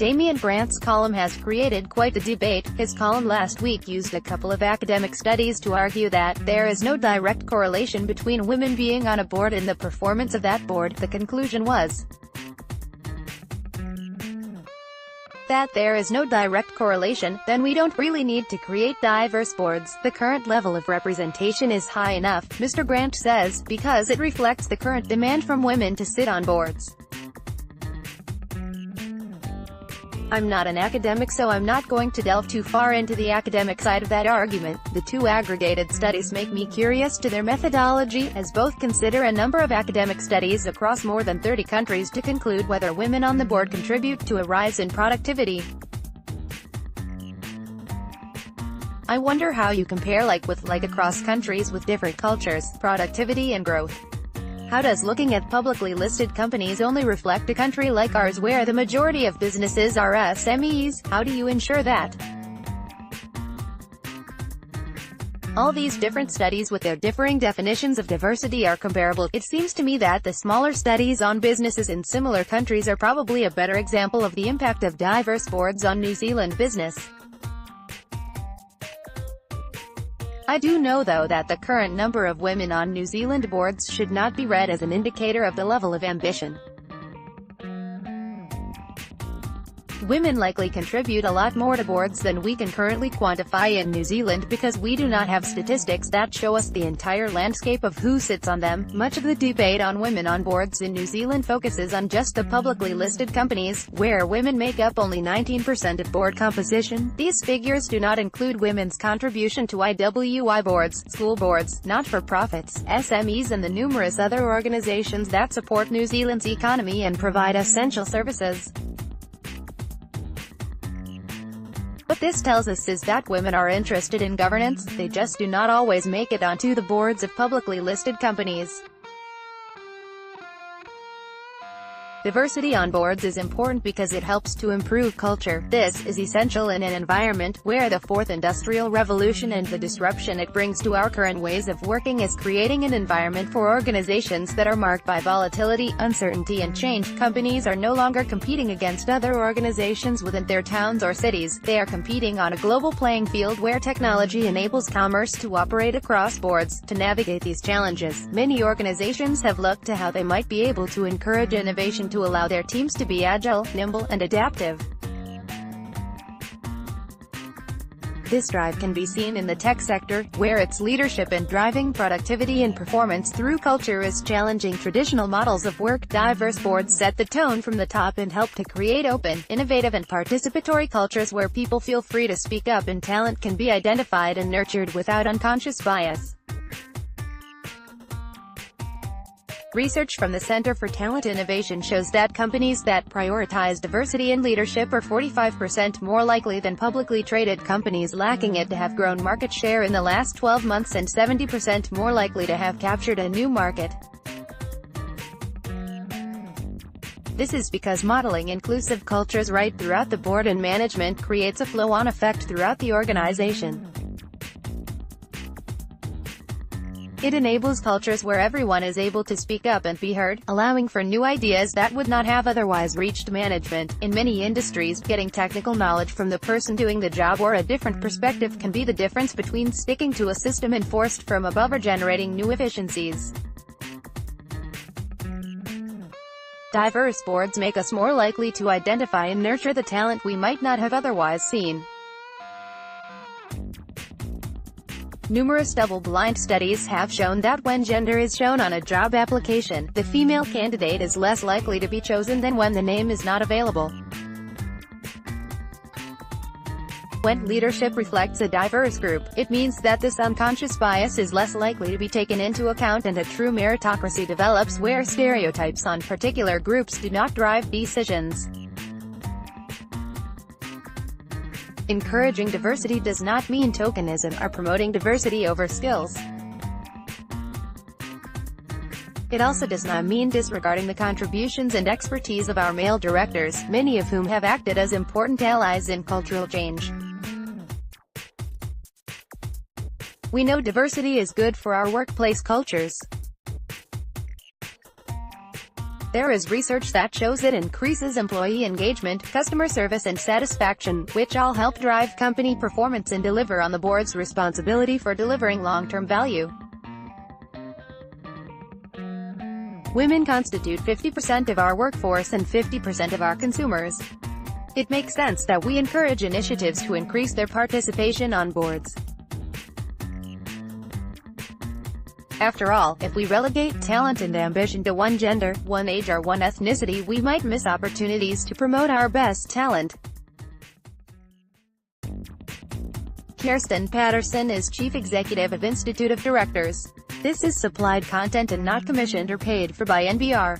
Damien Grant's column has created quite the debate. His column last week used a couple of academic studies to argue that there is no direct correlation between women being on a board and the performance of that board. The conclusion was that there is no direct correlation, then we don't really need to create diverse boards. The current level of representation is high enough, Mr. Grant says, because it reflects the current demand from women to sit on boards. I'm not an academic, so I'm not going to delve too far into the academic side of that argument. The two aggregated studies make me curious to their methodology, as both consider a number of academic studies across more than 30 countries to conclude whether women on the board contribute to a rise in productivity. I wonder how you compare like across countries with different cultures, productivity and growth. How does looking at publicly listed companies only reflect a country like ours where the majority of businesses are SMEs? How do you ensure that all these different studies with their differing definitions of diversity are comparable? It seems to me that the smaller studies on businesses in similar countries are probably a better example of the impact of diverse boards on New Zealand business. I do know, though, that the current number of women on New Zealand boards should not be read as an indicator of the level of ambition. Women likely contribute a lot more to boards than we can currently quantify in New Zealand because we do not have statistics that show us the entire landscape of who sits on them. Much of the debate on women on boards in New Zealand focuses on just the publicly listed companies, where women make up only 19% of board composition. These figures do not include women's contribution to IWI boards, school boards, not-for-profits, SMEs and the numerous other organizations that support New Zealand's economy and provide essential services. What this tells us is that women are interested in governance, they just do not always make it onto the boards of publicly listed companies. Diversity on boards is important because it helps to improve culture. This is essential in an environment where the Fourth Industrial Revolution and the disruption it brings to our current ways of working is creating an environment for organizations that are marked by volatility, uncertainty and change. Companies are no longer competing against other organizations within their towns or cities. They are competing on a global playing field where technology enables commerce to operate across boards. To navigate these challenges, many organizations have looked to how they might be able to encourage innovation to allow their teams to be agile, nimble, and adaptive. This drive can be seen in the tech sector, where its leadership in driving productivity and performance through culture is challenging traditional models of work. Diverse boards set the tone from the top and help to create open, innovative and participatory cultures where people feel free to speak up and talent can be identified and nurtured without unconscious bias. Research from the Center for Talent Innovation shows that companies that prioritize diversity in leadership are 45% more likely than publicly traded companies lacking it to have grown market share in the last 12 months and 70% more likely to have captured a new market. This is because modeling inclusive cultures right throughout the board and management creates a flow-on effect throughout the organization. It enables cultures where everyone is able to speak up and be heard, allowing for new ideas that would not have otherwise reached management. In many industries, getting technical knowledge from the person doing the job or a different perspective can be the difference between sticking to a system enforced from above or generating new efficiencies. Diverse boards make us more likely to identify and nurture the talent we might not have otherwise seen. Numerous double-blind studies have shown that when gender is shown on a job application, the female candidate is less likely to be chosen than when the name is not available. When leadership reflects a diverse group, it means that this unconscious bias is less likely to be taken into account and a true meritocracy develops where stereotypes on particular groups do not drive decisions. Encouraging diversity does not mean tokenism or promoting diversity over skills. It also does not mean disregarding the contributions and expertise of our male directors, many of whom have acted as important allies in cultural change. We know diversity is good for our workplace cultures. There is research that shows it increases employee engagement, customer service and satisfaction, which all help drive company performance and deliver on the board's responsibility for delivering long-term value. Women constitute 50% of our workforce and 50% of our consumers. It makes sense that we encourage initiatives to increase their participation on boards. After all, if we relegate talent and ambition to one gender, one age or one ethnicity, we might miss opportunities to promote our best talent. Kirsten Patterson is Chief Executive of Institute of Directors. This is supplied content and not commissioned or paid for by NBR.